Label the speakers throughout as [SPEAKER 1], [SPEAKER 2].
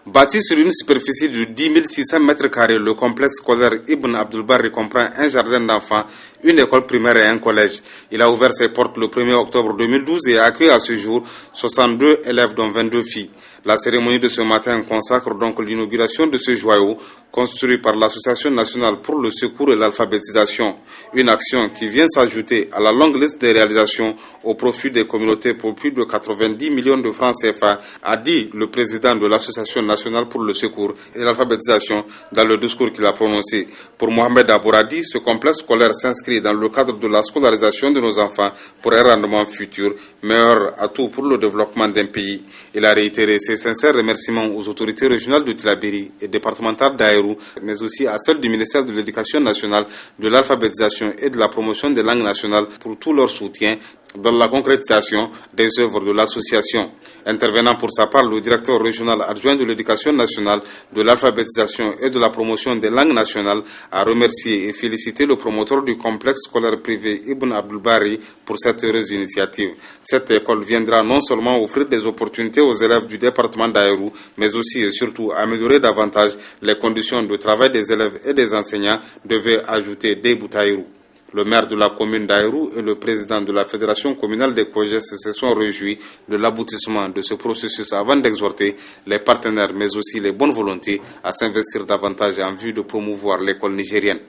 [SPEAKER 1] Bâti sur une superficie de 10 600 m², le complexe scolaire Ibn Abdulbarri comprend un jardin d'enfants, une école primaire et un collège. Il a ouvert ses portes le 1er octobre 2012 et accueille à ce jour 62 élèves dont 22 filles. La cérémonie de ce matin consacre donc l'inauguration de ce joyau construit par l'Association nationale pour le secours et l'alphabétisation. Une action qui vient s'ajouter à la longue liste des réalisations au profit des communautés pour plus de 90 millions de francs CFA, a dit le président de l'Association nationale pour le secours et l'alphabétisation dans le discours qu'il a prononcé. Pour Mohamed Abouradi, ce complexe scolaire s'inscrit dans le cadre de la scolarisation de nos enfants pour un rendement futur, meilleur atout pour le développement d'un pays. Il a réitéré ses sincères remerciements aux autorités régionales de Tillabéri et départementales d'Aïrou, mais aussi à celles du ministère de l'Éducation nationale, de l'alphabétisation et de la promotion des langues nationales pour tout leur soutien dans la concrétisation des œuvres de l'association. Intervenant pour sa part, le directeur régional adjoint de l'Éducation nationale, de l'alphabétisation et de la promotion des langues nationales a remercié et félicité le promoteur du complexe scolaire privé Ibn Abdulbarri pour cette heureuse initiative. Cette école viendra non seulement offrir des opportunités aux élèves du département d'Aïrou, mais aussi et surtout améliorer davantage les conditions de travail des élèves et des enseignants, devait ajouter Debou Taïrou. Le maire de la commune d'Aïrou et le président de la fédération communale des COGES se sont réjouis de l'aboutissement de ce processus avant d'exhorter les partenaires mais aussi les bonnes volontés à s'investir davantage en vue de promouvoir l'école nigérienne.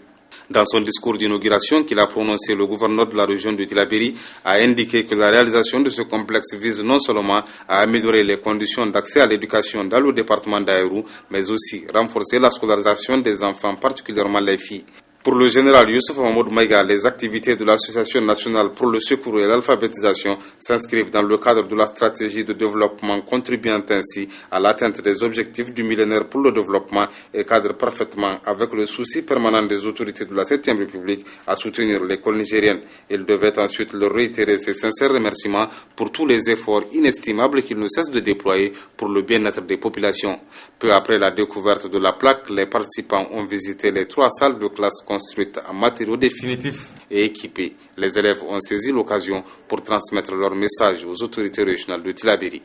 [SPEAKER 1] Dans son discours d'inauguration qu'il a prononcé, le gouverneur de la région de Tillabéri a indiqué que la réalisation de ce complexe vise non seulement à améliorer les conditions d'accès à l'éducation dans le département d'Aïrou, mais aussi renforcer la scolarisation des enfants, particulièrement les filles. Pour le général Youssouf Mahmoud Maïga, les activités de l'Association nationale pour le secours et l'alphabétisation s'inscrivent dans le cadre de la stratégie de développement, contribuant ainsi à l'atteinte des objectifs du millénaire pour le développement et cadre parfaitement avec le souci permanent des autorités de la 7e République à soutenir l'école nigérienne. Il devait ensuite leur réitérer ses sincères remerciements pour tous les efforts inestimables qu'ils ne cessent de déployer pour le bien-être des populations. Peu après la découverte de la plaque, les participants ont visité les 3 salles de classe construites en matériaux définitifs et équipés. Les élèves ont saisi l'occasion pour transmettre leur message aux autorités régionales de Tillabéri.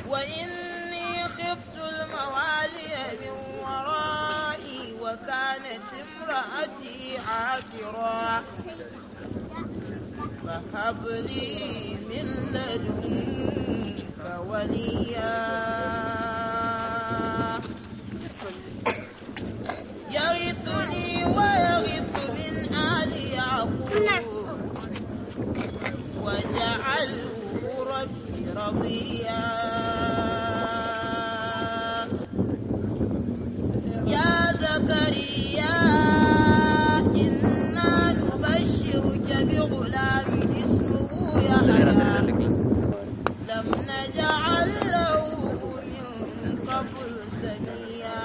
[SPEAKER 2] وإني خفت الموالي من ورائي وكانت امرأتي عاقرا فهب لي من لدنك وليا يرثني ويرث من آل يعقوب واجعله ربي رضيا يا زكريا إنا نبشرك بغلام اسمه يحيى لم نجعل له من قبل سميا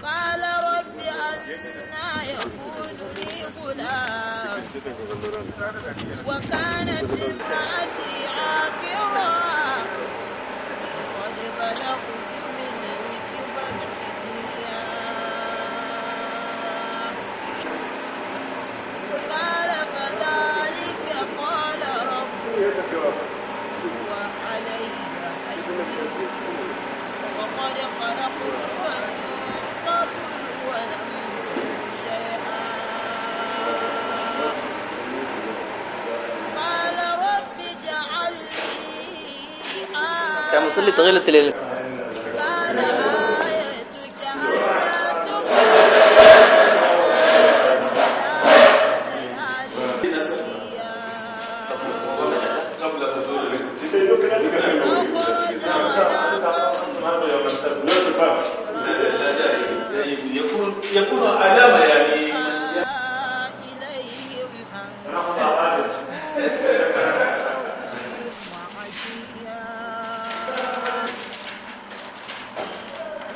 [SPEAKER 2] قال رب أنى يكون لي غلام وكانت امرأتي عاقرا قد بلغت من الكبر عتيا قال كذلك قال ربك وعلي وقد خلقتك من قبل ولم تك شيئا قال رب اجعل لي
[SPEAKER 3] كان مصلي تغير التليل
[SPEAKER 2] قال آيتك ألا
[SPEAKER 4] يكون علامة يعني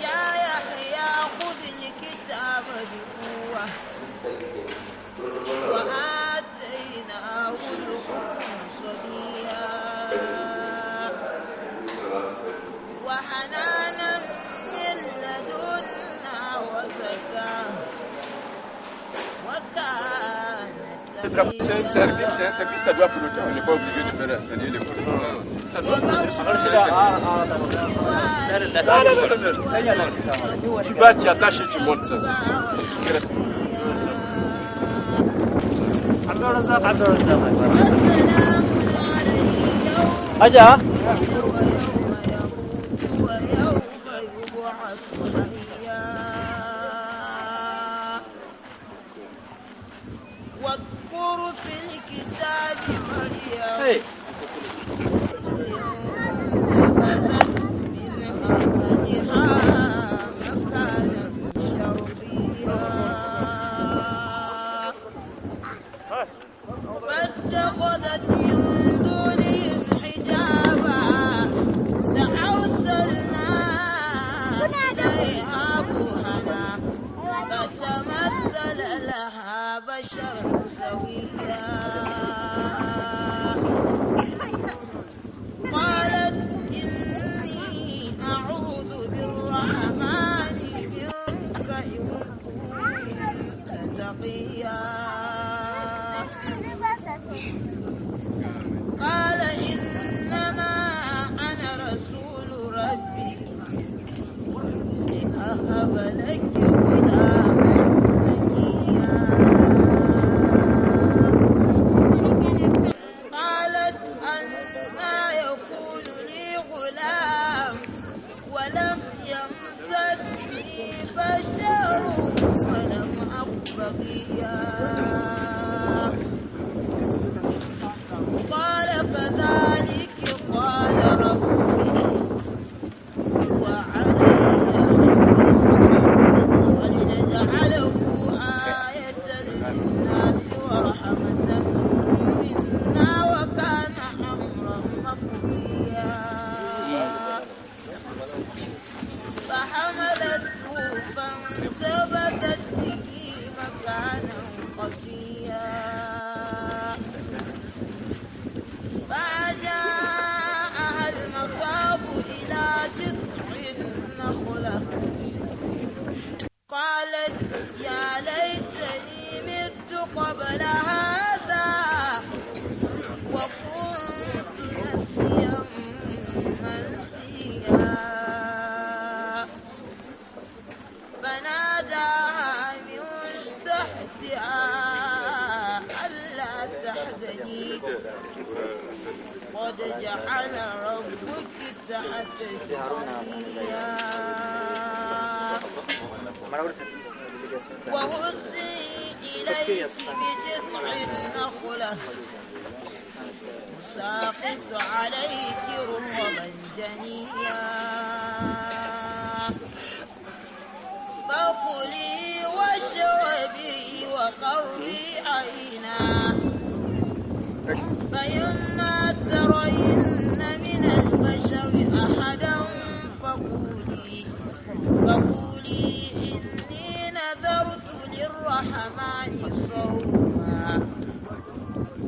[SPEAKER 2] يا يحيى خذ الكتاب بقوة وآتيناه الحكم صبيا وحنانا من لدنا وزكاة وكان
[SPEAKER 5] C'est un service, ça doit flotter. On n'est pas obligé de faire ça. Ça doit flotter. Non. Tu vas t'y attacher, tu montes ça.
[SPEAKER 3] عبد الرزاق أجا
[SPEAKER 2] واذكر في الكتاب مريم فاتخذت من دونهم حجابا فأرسلنا إليها روحنا فتمثل لها بشرا سويا قالت إني أعوذ بالرحمن منك إن كنت تقيا قال إنما أنا رسول ربي لأهب لك غلاما زكيا قالت أنى يكون لي غلام ولم يمسسني بشر ولم أك بغيا قال كذلك قال ربي ولنجعله آية للناس ورحمة منا وكان أمرا مقضيا فحملته فانتبذت به مكانا قصيا فجاءها المخاض إلى جذع النخلة قالت يا ليتني مت قبل هذا وكنت نسيا منسيا فناداها من تحتها ألا تحزني قد جعل ربك تحتك سريا وهزي إليك بجذع النخلة ساقط عليك رطبا جنيا فكلي واشربي وقري عينا فإما ترين من البشر أحدا فقولي إني نذرت للرحمن صوما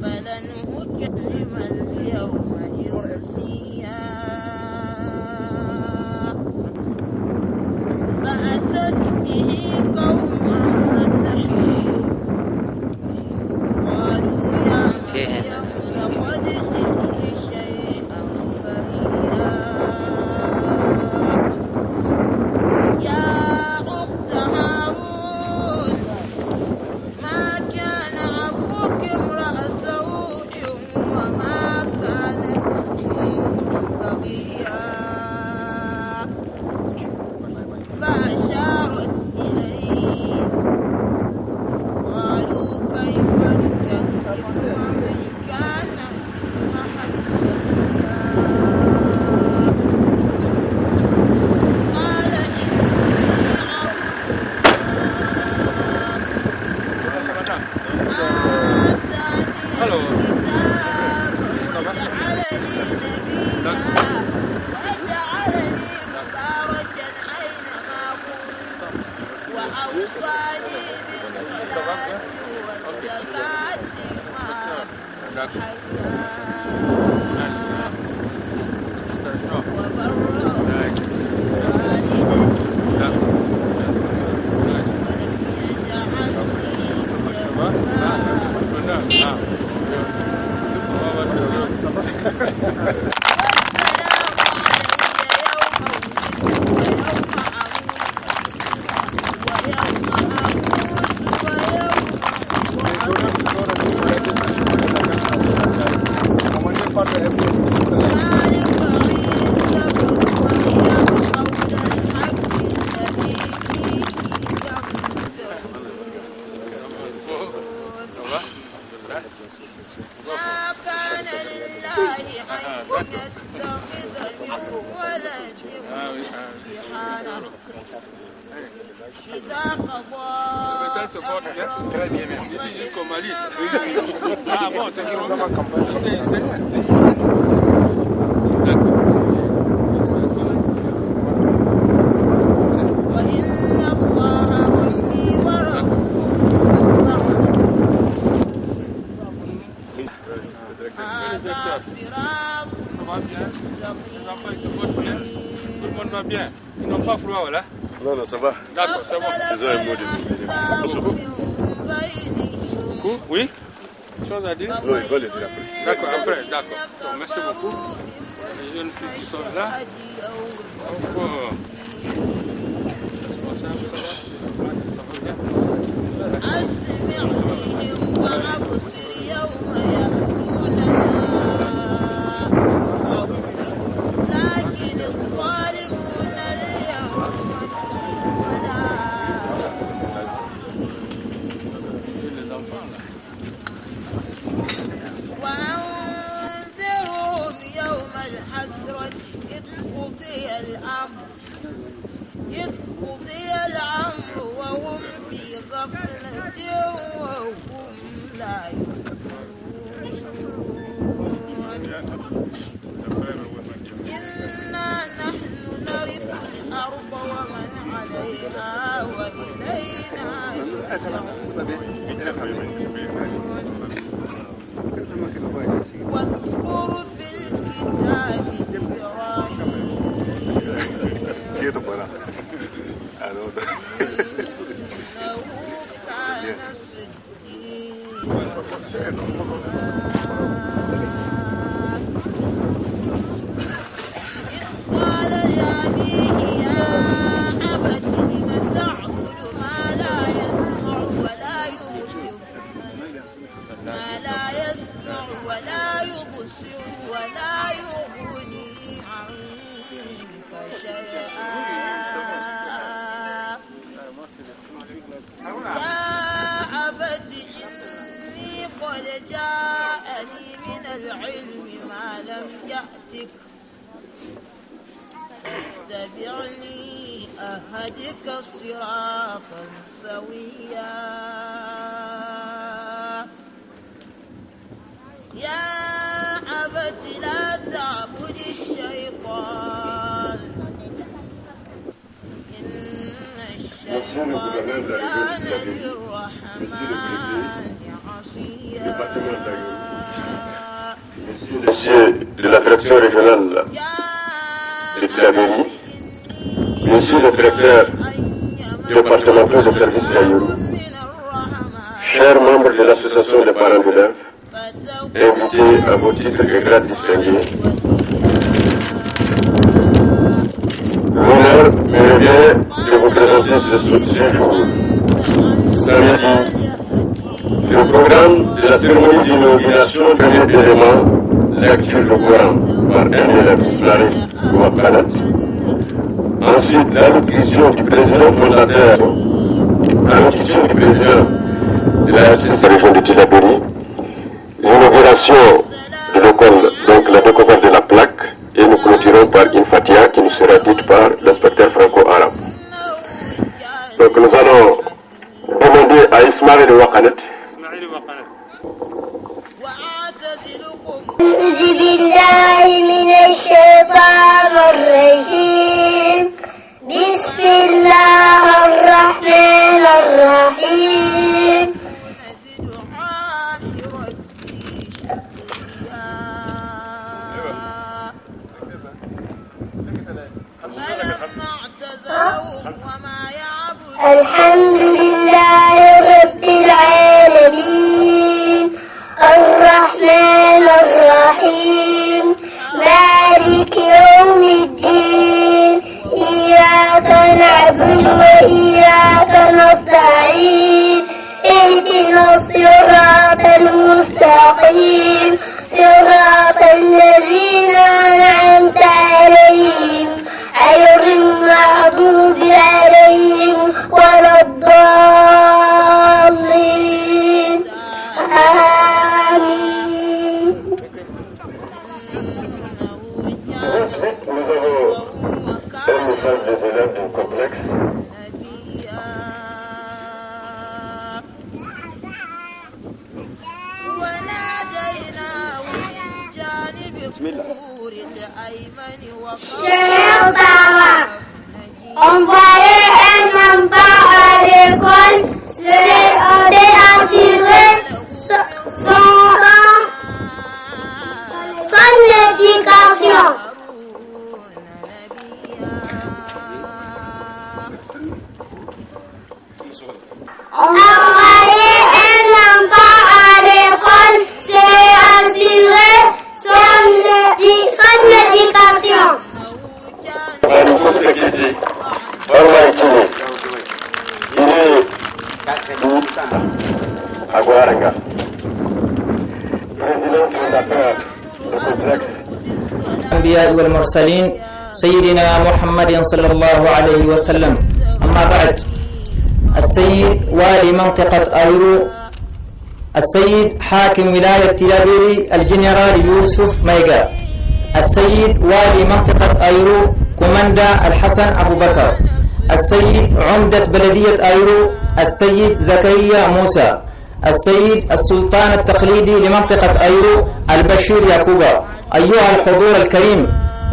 [SPEAKER 2] فلن أكلم اليوم إنسيا فأتت به قومها تحمله قالوا يا مريم لقد جئت شيئا فريا يا أخت هارون ما كان أبوك امرأ سوء وما كانت أمك بغيا
[SPEAKER 5] Très bien, merci. Ici jusqu'au Mali. Ah bon, c'est qui nous a campagne. Bien. Ils n'ont pas froid, voilà.
[SPEAKER 4] Non, non, ça va.
[SPEAKER 5] D'accord, c'est bon.
[SPEAKER 4] Ils ont un mot de
[SPEAKER 5] Beaucoup. Oui. Chose à dire?
[SPEAKER 4] Non, il va le dire après.
[SPEAKER 5] D'accord, après, d'accord. Bon, merci beaucoup. Les jeunes filles qui sont là. Responsable, ça va bien?
[SPEAKER 2] إذ قضي الأمر وهم في غفلة وهم لا إنا نحن نرث الأرض ومن عليها وإلينا واذكر في الكتاب إبراهيم جاءني من العلم ما لم يأتك فاتبعني أهدك صراطا سويا يا أبت لا تعبد الشيطان إن الشيطان كان للرحمن
[SPEAKER 4] Monsieur de la direction régionale de Tilaberi, monsieur le directeur départemental de service d'Ayourou, chers membres de l'association des parents d'élèves, invités à vos titres et grades distingués, l'honneur me revient de vous présenter ce jour, samedi. Le programme de la cérémonie d'inauguration permet d'éléments lecture du Coran par un élève Ismaël Ouakalat. Ensuite, l'allocution du président fondateur, allocution du président de la RCC région de Tilaberi, l'inauguration de l'école, donc la découverte de la plaque, et nous clôturons par une fatiha qui nous sera dite par l'inspecteur franco-arabe. Donc nous allons demander à Ismaël Ouakalat.
[SPEAKER 6] أعوذ بالله من الشيطان الرجيم بسم الله الرحمن الرحيم الحمد لله رب العالمين الرحمن الرحيم مالك يوم الدين إياك نعبد وإياك نستعين اهدنا الصراط المستقيم صراط الذين أنعمت عليهم غير المغضوب عليهم ولا الضالين آمين.
[SPEAKER 4] Nous avons un message des élèves du complexe.
[SPEAKER 6] Chers parents, envoyer un enfant à l'école, c'est assurer son éducation. Envoyer un enfant à l'école, c'est assurer son éducation.
[SPEAKER 4] Nous sommes ici, Barwaïkine. Il est à Guaranga. Président fondateur du complexe.
[SPEAKER 3] الأنبياء والمرسلين سيدنا محمد صلى الله عليه وسلم. أما بعد، السيد والي منطقة أيرو، السيد حاكم ولاية تلابيري الجنرال يوسف ميغا، السيد والي منطقة أيرو كوماندا الحسن أبو بكر، السيد عمدة بلدية أيرو السيد زكريا موسى، السيد السلطان التقليدي لمنطقة أيرو البشير يعقوبة. أيها الحضور الكريم،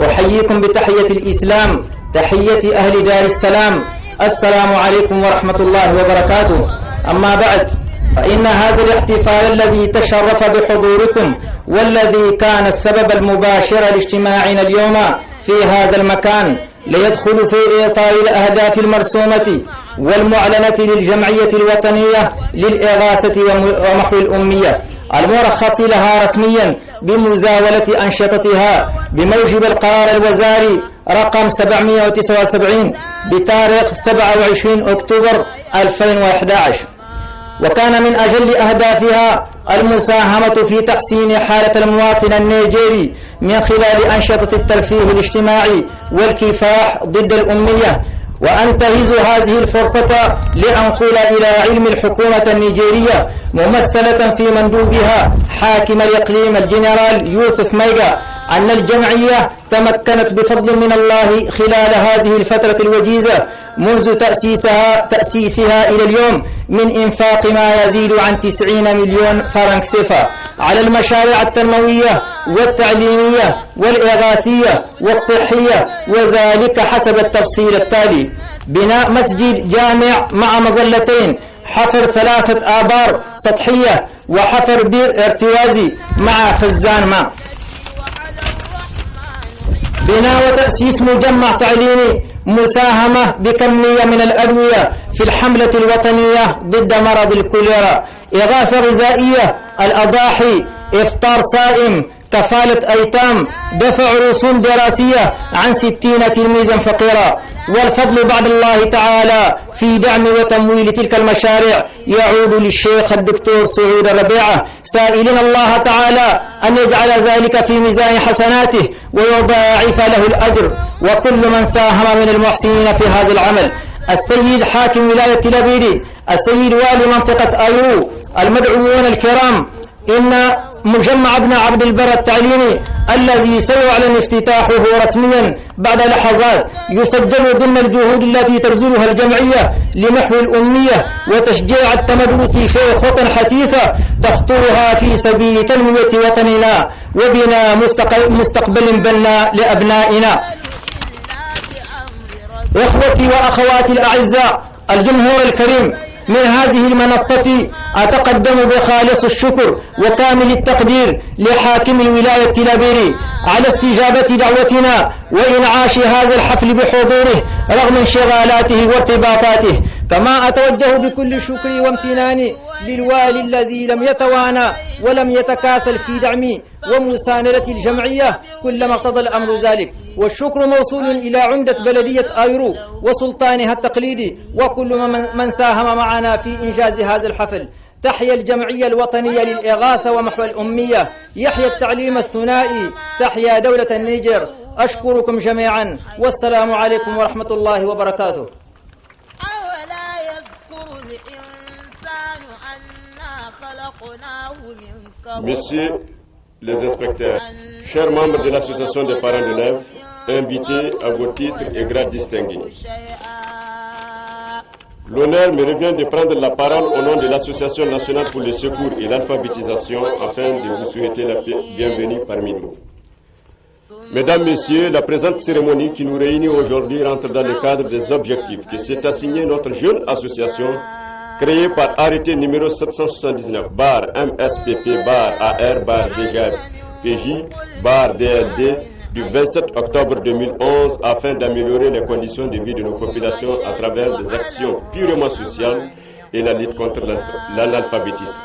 [SPEAKER 3] أحييكم بتحية الإسلام، تحية أهل دار السلام. السلام عليكم ورحمة الله وبركاته. أما بعد، فإن هذا الاحتفال الذي تشرف بحضوركم والذي كان السبب المباشر لاجتماعنا اليوم في هذا المكان ليدخل في إطار الأهداف المرسومة والمعلنة للجمعية الوطنية للإغاثة ومحو الأمية المرخص لها رسميا بمزاولة أنشطتها بموجب القرار الوزاري رقم 779 بتاريخ 27 أكتوبر 2011. وكان من أجل أهدافها المساهمة في تحسين حالة المواطن النيجيري من خلال أنشطة الترفيه الاجتماعي والكفاح ضد الأمية. وأنتهز هذه الفرصة لأنقل إلى علم الحكومة النيجيرية ممثلة في مندوبها حاكم الإقليم الجنرال يوسف ميغا أن الجمعية تمكنت بفضل من الله خلال هذه الفترة الوجيزة منذ تأسيسها إلى اليوم من إنفاق ما يزيد عن 90 مليون فرنك سيفا على المشاريع التنموية والتعليمية والإغاثية والصحية، وذلك حسب التفصيل التالي: بناء مسجد جامع مع مظلتين، حفر 3 آبار سطحية، وحفر بئر ارتوازي مع خزان ماء، بناء وتأسيس مجمع تعليمي، مساهمة بكمية من الأدوية في الحملة الوطنية ضد مرض الكوليرا، إغاثة غذائية، الأضاحي، إفطار صائم، كفالة أيتام، دفع رسوم دراسية عن 60 تلميذا فقيرا. والفضل بعد الله تعالى في دعم وتمويل تلك المشاريع يعود للشيخ الدكتور سعود الربيعة، سائلين الله تعالى أن يجعل ذلك في ميزان حسناته ويضاعف له الأجر وكل من ساهم من المحسنين في هذا العمل. السيد حاكم ولاية تلابيري، السيد والي منطقة أيرو، المدعوون الكرام، إن مجمع ابن عبد البر التعليمي الذي سيعلن افتتاحه رسميا بعد لحظات يسجل ضمن الجهود التي تبذلها الجمعية لمحو الأمية وتشجيع التمدرس في خطى حثيثة تخطوها في سبيل تنمية وطننا وبناء مستقبل بناء لأبنائنا. إخوتي وأخواتي الأعزاء، الجمهور الكريم، من هذه المنصة أتقدم بخالص الشكر وكامل التقدير لحاكم الولاية تلابيري على استجابة دعوتنا وإنعاش هذا الحفل بحضوره رغم انشغالاته وارتباطاته. كما أتوجه بكل شكري وامتناني للوالي الذي لم يتوانى ولم يتكاسل في دعمي ومساندة الجمعية كلما اقتضى الأمر ذلك. والشكر موصول إلى عمدة بلدية آيرو وسلطانها التقليدي وكل من ساهم معنا في إنجاز هذا الحفل. تحيا الجمعية الوطنية للإغاثة ومحو الأمية، يحيا التعليم الثنائي، تحيا دولة النيجر. أشكركم جميعا والسلام عليكم ورحمة الله وبركاته.
[SPEAKER 2] أولا يذكر الإنسان أنا خلقناه من قبل.
[SPEAKER 4] Messieurs les inspecteurs, chers membres de l'association des parents d'élèves, invités à vos titres et grades distingués. L'honneur me revient de prendre la parole au nom de l'Association nationale pour le secours et l'alphabétisation afin de vous souhaiter la bienvenue parmi nous. Mesdames, Messieurs, la présente cérémonie qui nous réunit aujourd'hui rentre dans le cadre des objectifs que s'est assigné notre jeune association créée par arrêté numéro 779-AR-DGPJ-DLD du 27 octobre 2011 afin d'améliorer les conditions de vie de nos populations à travers des actions purement sociales et la lutte contre l'analphabétisme.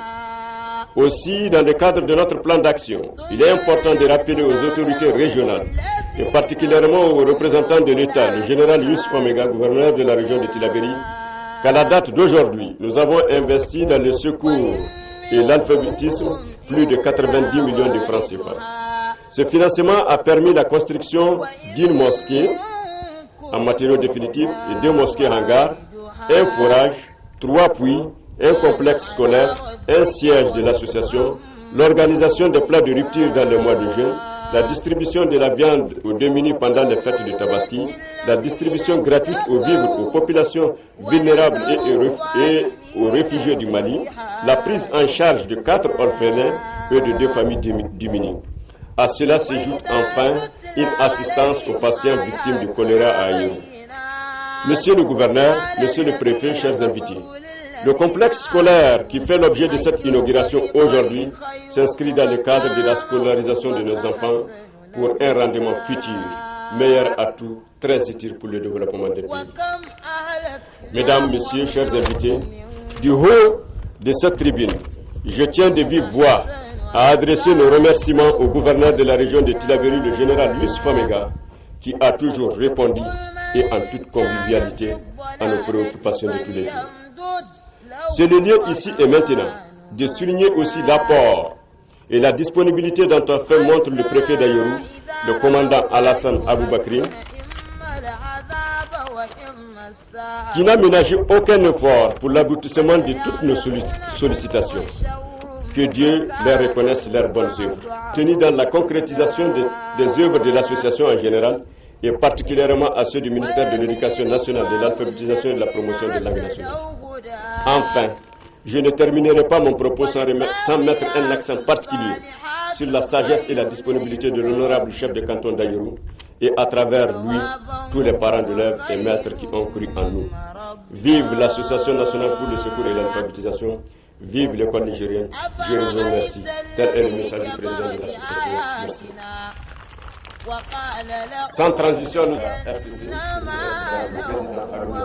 [SPEAKER 4] Aussi, dans le cadre de notre plan d'action, il est important de rappeler aux autorités régionales et particulièrement aux représentants de l'État, le général Youssef Omega, gouverneur de la région de Tillabéri, qu'à la date d'aujourd'hui, nous avons investi dans le secours et l'alphabétisme plus de 90 millions de francs CFA. Ce financement a permis la construction d'une mosquée en matériaux définitifs et 2 mosquées hangars, un forage, 3 puits, un complexe scolaire, un siège de l'association, l'organisation des plats de rupture dans le mois de juin, la distribution de la viande aux démunis pendant les fêtes de Tabaski, la distribution gratuite aux vivres aux populations vulnérables et aux réfugiés du Mali, la prise en charge de 4 orphelins et de 2 familles démunies. À cela s'ajoute enfin une assistance aux patients victimes du choléra à Aïrou. Monsieur le gouverneur, monsieur le préfet, chers invités, le complexe scolaire qui fait l'objet de cette inauguration aujourd'hui s'inscrit dans le cadre de la scolarisation de nos enfants pour un rendement futur, meilleur atout, très utile pour le développement des pays. Mesdames, Messieurs, chers invités, du haut de cette tribune, je tiens de vive voix à adresser nos remerciements au gouverneur de la région de Tillabéri, le général Youssef Omega, qui a toujours répondu et en toute convivialité à nos préoccupations de tous les jours. C'est le lieu ici et maintenant de souligner aussi l'apport et la disponibilité dont a fait montre le préfet d'Aïrou, le commandant Alassane Aboubakri, qui n'a ménagé aucun effort pour l'aboutissement de toutes nos sollicitations. Que Dieu leur reconnaisse leurs bonnes œuvres, tenues dans la concrétisation des œuvres de l'association en général et particulièrement à ceux du ministère de l'Éducation nationale, de l'alphabétisation et de la promotion des langues nationales. Enfin, je ne terminerai pas mon propos sans mettre un accent particulier sur la sagesse et la disponibilité de l'honorable chef de canton d'Aïrou et à travers lui, tous les parents d'élèves et maîtres qui ont cru en nous. Vive l'Association nationale pour le secours et l'alphabétisation. Vive l'école nigérienne. Je vous remercie. Tel est le message du président de l'association. Merci. Sans transition, nous RCC, le président Harouna,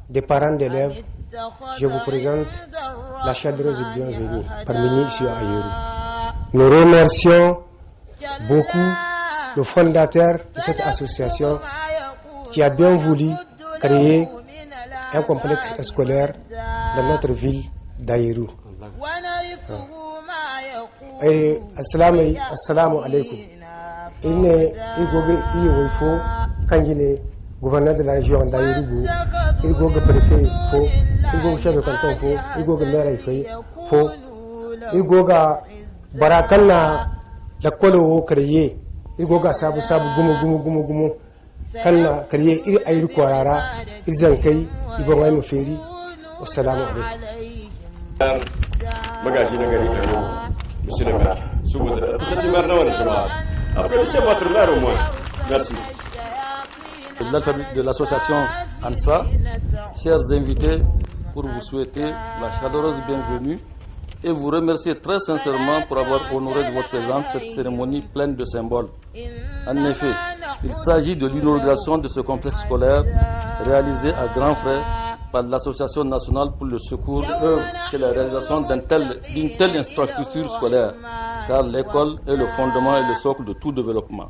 [SPEAKER 7] des parents d'élèves, je vous présente la chaleureuse bienvenue parmi nous ici à Aïrou. Nous remercions beaucoup le fondateur de cette association qui a bien voulu créer un complexe scolaire dans notre ville d'Aïrou. Assalamu alaikum. Il est gouverneur de la région d'Aïrou, il est préfet, il est chef de canton, il est maire, il est barakana la kolo créé, il est sabu gumu. Kanna créé il Aïrou Kwarara, il Zankai, il va me faire. Assalamu alaikum.
[SPEAKER 4] Magaji Nagari, monsieur le maire, sous vos aides. C'est une mère dans le chemin. Applaudissez votre maire au moins. Merci.
[SPEAKER 8] De l'association ANSA, chers invités, pour vous souhaiter la chaleureuse bienvenue et vous remercier très sincèrement pour avoir honoré de votre présence cette cérémonie pleine de symboles. En effet, il s'agit de l'inauguration de ce complexe scolaire réalisé à grands frais par l'Association nationale pour le secours œuvre que la réalisation d'une telle infrastructure scolaire, car l'école est le fondement et le socle de tout développement.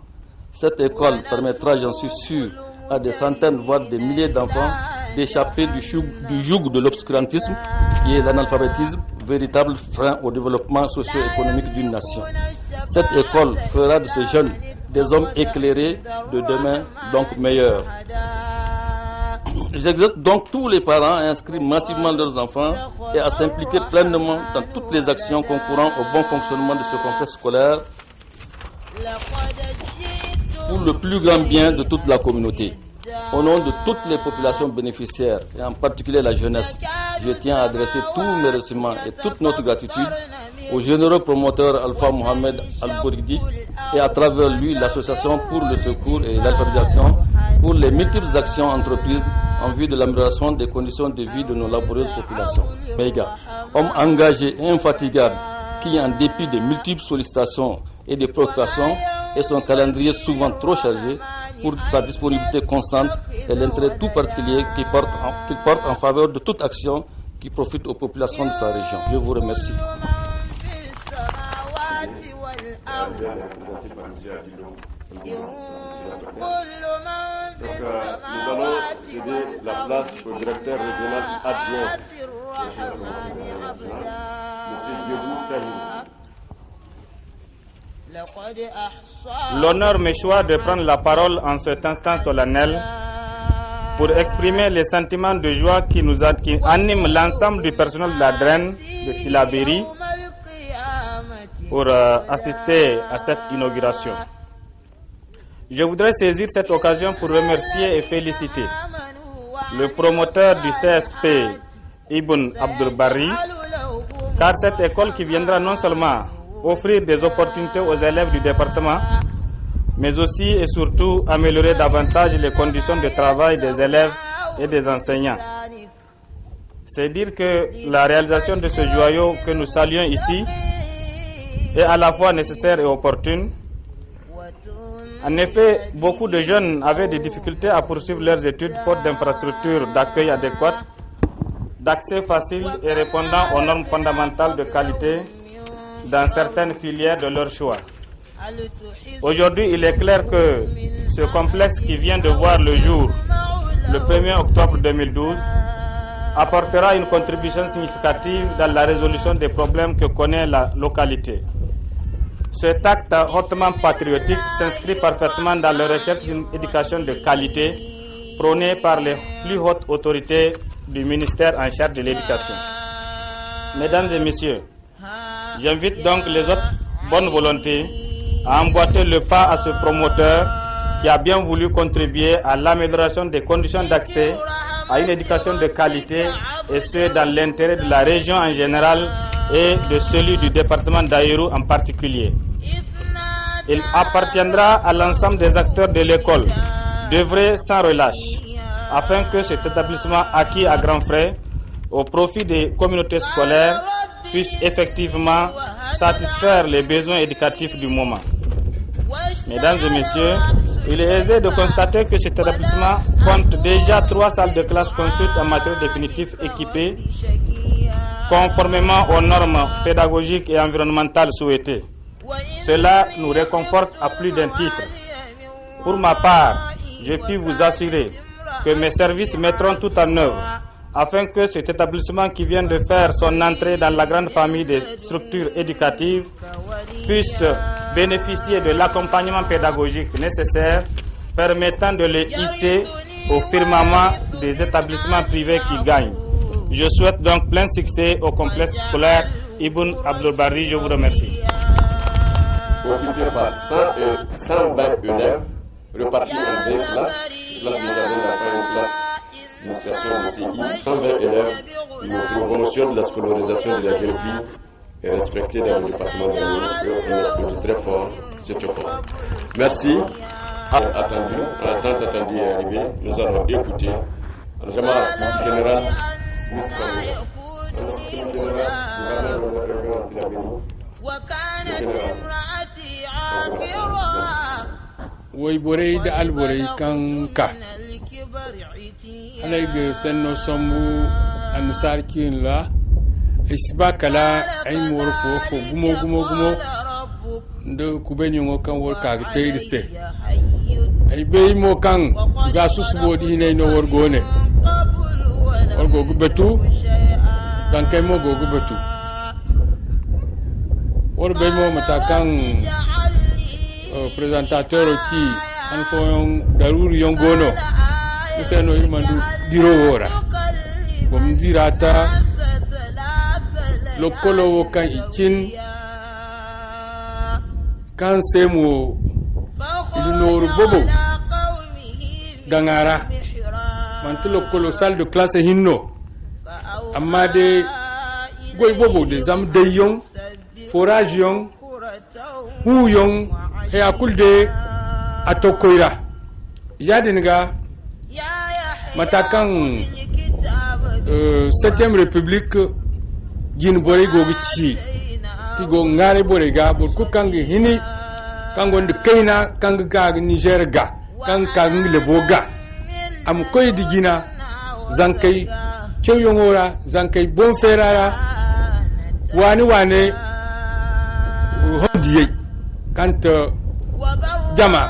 [SPEAKER 8] Cette école permettra, j'en suis sûr, à des centaines, voire des milliers d'enfants d'échapper du joug de l'obscurantisme qui est l'analphabétisme, véritable frein au développement socio-économique d'une nation. Cette école fera de ces jeunes des hommes éclairés de demain, donc meilleurs. J'exhorte donc tous les parents à inscrire massivement leurs enfants et à s'impliquer pleinement dans toutes les actions concourant au bon fonctionnement de ce complexe scolaire pour le plus grand bien de toute la communauté. Au nom de toutes les populations bénéficiaires, et en particulier la jeunesse, je tiens à adresser tous mes remerciements et toute notre gratitude au généreux promoteur Alpha Mohamed Al-Bouridi et à travers lui l'association pour le secours et l'alphabétisation pour les multiples actions entreprises en vue de l'amélioration des conditions de vie de nos laborieuses populations. Mega, homme engagé et infatigable qui, en dépit des multiples sollicitations et des préoccupations et son calendrier souvent trop chargé, pour sa disponibilité constante et l'intérêt tout particulier qu'il porte en faveur de toute action qui profite aux populations de sa région. Je vous remercie.
[SPEAKER 4] Nous allons céder la place au directeur régional adjoint, M. Diodou Tahir.
[SPEAKER 9] L'honneur me choisit de prendre la parole en cet instant solennel pour exprimer les sentiments de joie qui animent l'ensemble du personnel de la DREN de Tillabéri pour assister à cette inauguration. Je voudrais saisir cette occasion pour remercier et féliciter le promoteur du CSP, Ibn Abdul Barri, car cette école qui viendra non seulement offrir des opportunités aux élèves du département, mais aussi et surtout améliorer davantage les conditions de travail des élèves et des enseignants. C'est dire que la réalisation de ce joyau que nous saluons ici est à la fois nécessaire et opportune. En effet, beaucoup de jeunes avaient des difficultés à poursuivre leurs études faute d'infrastructures d'accueil adéquates, d'accès facile et répondant aux normes fondamentales de qualité dans certaines filières de leur choix. Aujourd'hui, il est clair que ce complexe qui vient de voir le jour le 1er octobre 2012 apportera une contribution significative dans la résolution des problèmes que connaît la localité. Cet acte hautement patriotique s'inscrit parfaitement dans la recherche d'une éducation de qualité prônée par les plus hautes autorités du ministère en charge de l'éducation. Mesdames et messieurs, j'invite donc les autres bonnes volontés à emboîter le pas à ce promoteur qui a bien voulu contribuer à l'amélioration des conditions d'accès à une éducation de qualité, et ce dans l'intérêt de la région en général et de celui du département d'Aïrou en particulier. Il appartiendra à l'ensemble des acteurs de l'école d'œuvrer sans relâche afin que cet établissement acquis à grands frais au profit des communautés scolaires puisse effectivement satisfaire les besoins éducatifs du moment. Mesdames et messieurs, il est aisé de constater que cet établissement compte déjà 3 salles de classe construites en matériel définitif équipées conformément aux normes pédagogiques et environnementales souhaitées. Cela nous réconforte à plus d'un titre. Pour ma part, je puis vous assurer que mes services mettront tout en œuvre afin que cet établissement qui vient de faire son entrée dans la grande famille des structures éducatives puisse bénéficier de l'accompagnement pédagogique nécessaire permettant de les hisser au firmament des établissements privés qui gagnent. Je souhaite donc plein succès au complexe scolaire Ibn Abdul Barri. Je vous remercie.
[SPEAKER 4] Occupé par 120 élèves repartis en 2 classes, classe de jardin d'enfants, une classe d'initiation de CI, 120 élèves, une promotion de la scolarisation de la jeune fille est respectée dans le département de l'Aïrou. On est très fort cet effort. Merci. Attendu, l'attente attendue est arrivée. Nous allons écouter le général
[SPEAKER 10] woy borey da alborey kanka halayge senno sombu ansar kin la isbakala ay mor fofo gumo ndo kubenyo kan wor kaga teydise ay bey mo kan za susbodi hinay no wor gone wor gogu betu dan kay mo gogu betu wor bey mo matakan présentateur ci an fo daruri yongono miseno ilmandu diro wora bom dirata lokolo wo kan ikin kan semo ilinoru bobo gangara mantu lokolo salle de classe hinno amma de goy bobo de zam de yon forage yon hu yon he akulde atokoira yadinga matakan 7e république gin bore gogi ci ki go ngare bore ga bor ku kangi hini kango de kaina kangi ga Niger ga kan kangi le boga am koy digina zankai choyongora zankai bon ferara wane hodiye kanta jama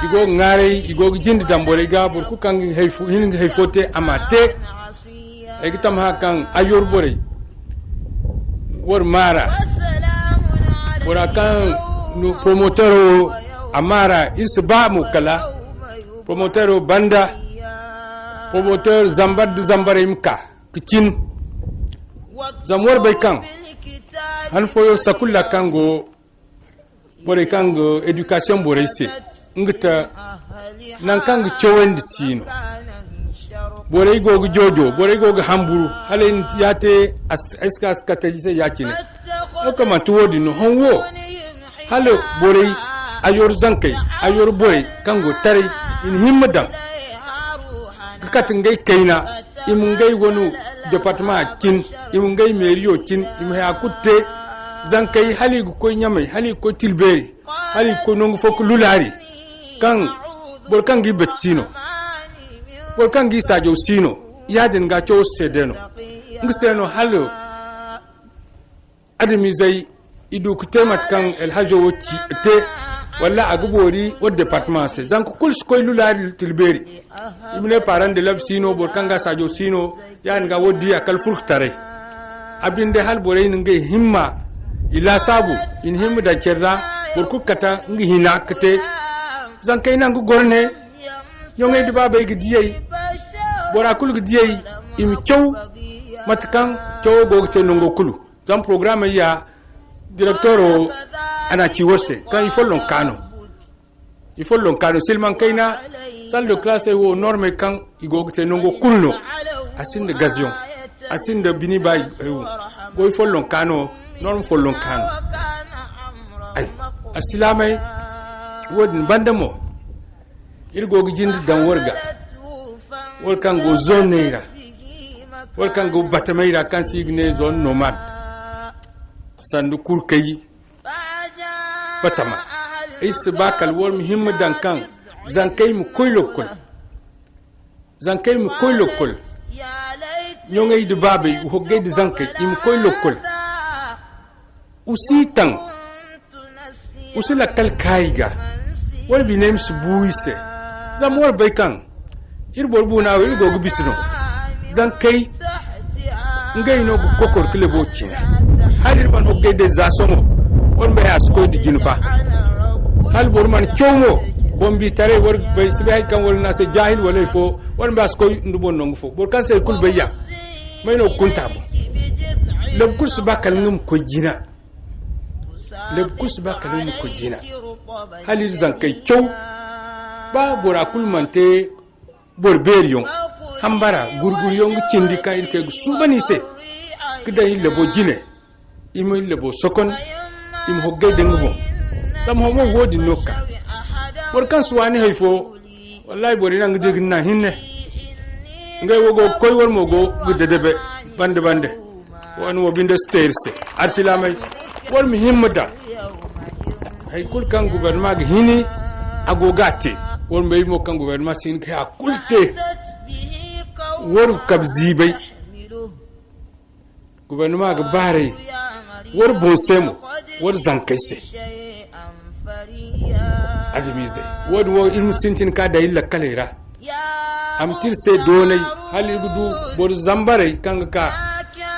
[SPEAKER 10] igo ngare igo jindi dambore ga bor ku kangi hayfu hin hayfote amate egitam hakan ayor bore wor mara wora kan no promoteur amara isba mukala promoteur banda promoteur zambare imka kicin zamwar bay kan han foyo sakulla kango bore kango education bore se ngita nan kango chowendi sino bore gogo jojo bore gogo hamburu halen yate aska kataji yakine o kama tuwodi no honwo halo bore ayor zankai ayor bore kango tare in himmadam katin ngai kaina imungai wonu departement kin imungai mairie kin imhe akutte zankai hali ko nyamai hali ko tilberi hali ko nongo fok lulari kan bor kan gi betsino bor kan gi sajo sino yadin ga cho stedeno ngiseno halo adami zai idu kutemat kan el hajo woti te wala agubori o departement se zanko kul ko lulari tilberi imne parent de lab sino bor kan ga sajo sino yan ga wodi akal furktare abinde hal bore ngai himma ila sabu in himma da cerda bor kukata ngi hina kate zankai nangu gorne yonge diba bay gidiyai bora kul gidiyai imi chow matkan chow gogte nongo kulu zam programme ya directeur ana chiwose kan il faut lon kano silman kaina salle de classe wo norme kan igogte nongo kulno asinde gazion asinde bini bay boy faut lon kano norme faut lon kano ay asilamai wodin bandamo irgo jindi dan warga warkan go zoneira warkan go batameira kan signe zone nomade sandu kurkayi batama isbakal wol muhimma dan kan zankai mu koylokol nyongay de babe hogge de zankai im koylokol usitan usila kalkaiga wal binem subuise zamwar baykan irbor buna wel go bisno zankai ngay no kokor kle bocina halir ban hogge de zasomo won be asko di jinfa hal bor man chowmo bombi tare wor bay sibay kan wol na se jahil wala fo won be asko ndubon no fo bor kan se kul bayya mayno kuntabo leb kul subakal ngum ko jina leb kul subakal ngum ko jina halir zankai chow ba bora kul mante bor beriyon hambara gurguriyon cindika ilke subani se kida ille bo jine imo ille bo sokon im hogge dengo sam homo wodi nokka bor kan suwani hayfo wallahi bor ina ngide na hinne ngay wogo koy wor mogo gudde debe bande won wo binde stairs arsilamay wor mi himmada hay kul kan gouvernement ga hini ago gatti wor mbey mo kan gouvernement sin ka akulte wor kabzibay gouvernement ga bare wor bonsemo wor zankaise adimize wor wo ilmu sintin ka da illa kalera amtir se donay hali gudu bor zambare kanga ka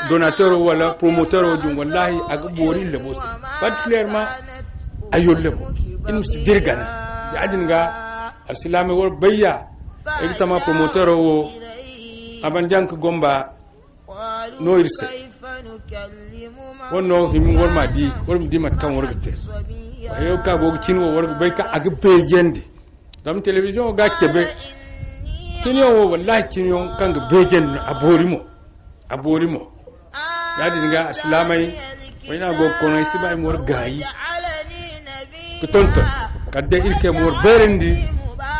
[SPEAKER 10] donateur wala promoteur o dum wallahi aga bori le bosse particulièrement ayolle ilmu sidirgana yadinga arsilame wor bayya egtama promoteur o abanjank gomba no irse wonno him wor ma di wor mi dimat kan worgte ayo ka bogu cinwo worg bay ka aga bejendi dam television ga cebe kinyo wallahi kinyo kanga bejen aborimo yadi nga islamai wayna go kono isiba mor gayi ko tonton kadde irke mor berendi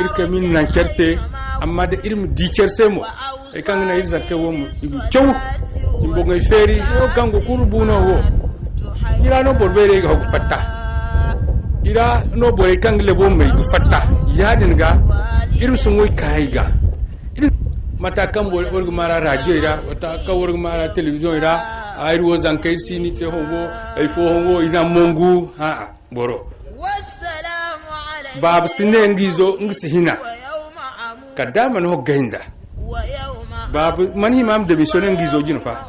[SPEAKER 10] irke min nan cerse amma de irmi di cerse mo e kanga na irza ke wom ibu ciow imbo ngay feri o kango kurbuno wo ira no borbere ga fatta ira no bore kangle bo mai fatta yadi nga irmi sungoy kayga mata kan worg mara radio ira mata kan worg mara television ira ay wo zankay sini te hongo ay fo hongo ina mongu ha boro bab sine ngizo ngisi hina kadama no gainda bab man himam de mission ngizo jin fa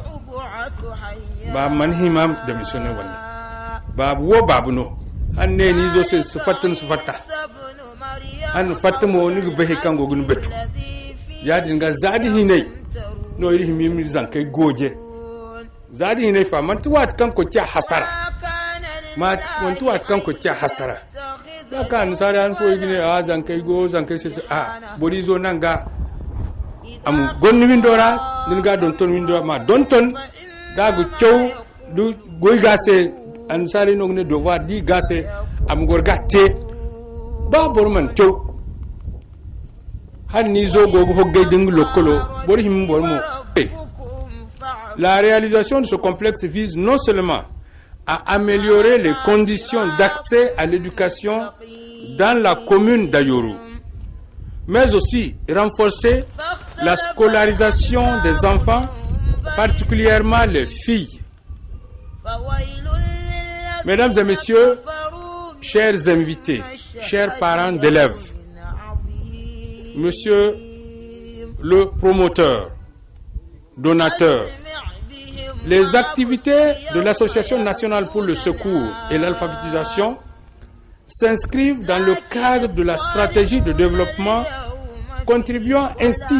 [SPEAKER 10] bab man himam de mission wala bab wo bab no anne ni zo se sufatta an fatmo ni be kango gun betu yadi nga zadi hinay no iri himimi zankay goje zadi hinay fa man tuwat kan ko tia hasara mat man tuwat kan ko tia hasara da kan sare an fo igine a zankay go zankay se a borizo nanga am gonni windora nin ga don ton windora ma don ton da go ciow du goy gase an sare no ne do wa di gase am gor gatte ba borman ciow La réalisation de ce complexe vise non seulement à améliorer les conditions d'accès à l'éducation dans la commune d'Ayoru, mais aussi renforcer la scolarisation des enfants, particulièrement les filles. Mesdames et messieurs, chers invités, chers parents d'élèves, Monsieur le promoteur, donateur, les activités de l'Association nationale pour le secours et l'alphabétisation s'inscrivent dans le cadre de la stratégie de développement, contribuant ainsi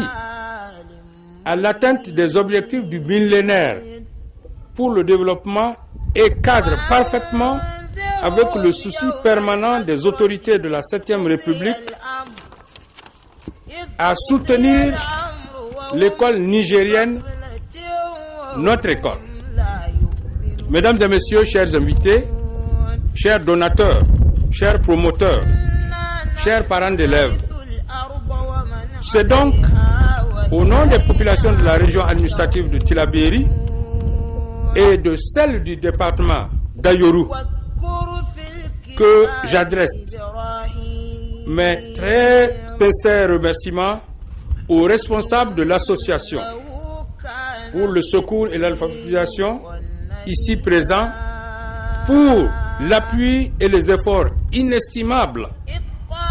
[SPEAKER 10] à l'atteinte des objectifs du millénaire pour le développement et cadrent parfaitement avec le souci permanent des autorités de la 7e République à soutenir l'école nigérienne, notre école. Mesdames et messieurs, chers invités, chers donateurs, chers promoteurs, chers parents d'élèves, c'est donc au nom des populations de la région administrative de Tillabéri et de celles du département d'Ayoru que j'adresse mes très sincères remerciements aux responsables de l'association pour le secours et l'alphabétisation ici présents pour l'appui et les efforts inestimables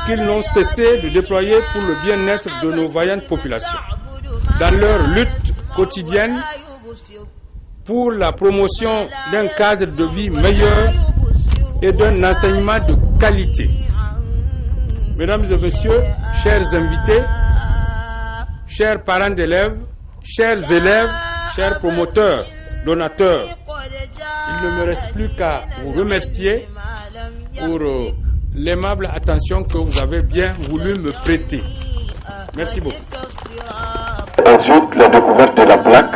[SPEAKER 10] qu'ils n'ont cessé de déployer pour le bien-être de nos vaillantes populations dans leur lutte quotidienne pour la promotion d'un cadre de vie meilleur et d'un enseignement de qualité. Mesdames et messieurs, chers invités, chers parents d'élèves, chers élèves, chers promoteurs, donateurs, il ne me reste plus qu'à vous remercier pour l'aimable attention que vous avez bien voulu me prêter. Merci beaucoup.
[SPEAKER 4] Ensuite, la découverte de la plaque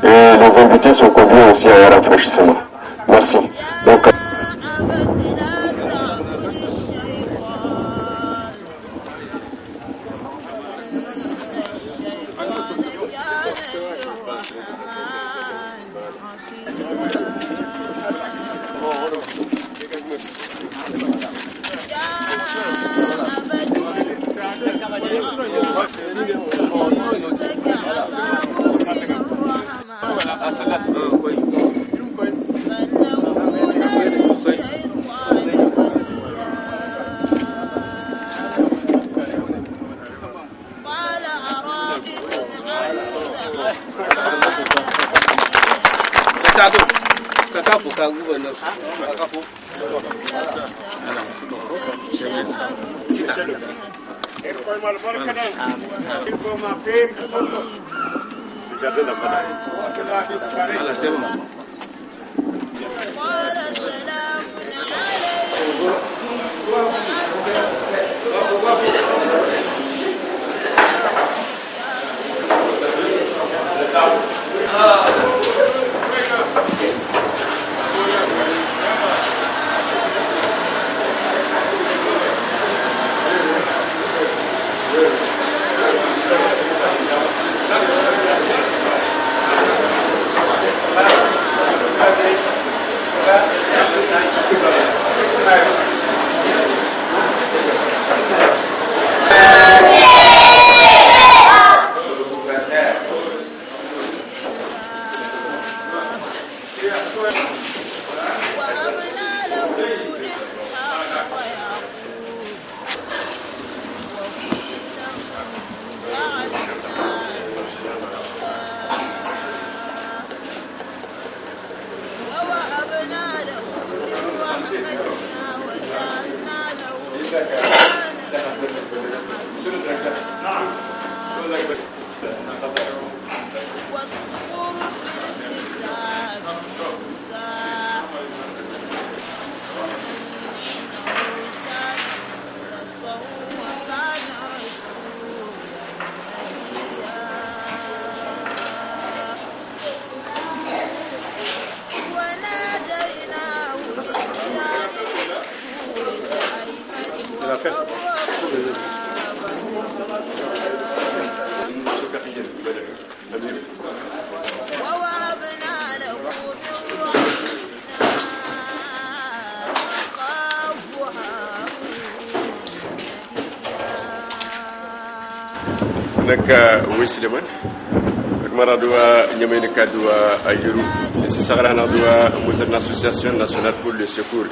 [SPEAKER 4] et les invités sont conduits aussi à un rafraîchissement. Merci. Donc, naka wisileman mara doa nyamene kadua ayuru c'est ça la doa vous êtes l'association nationale pour le secours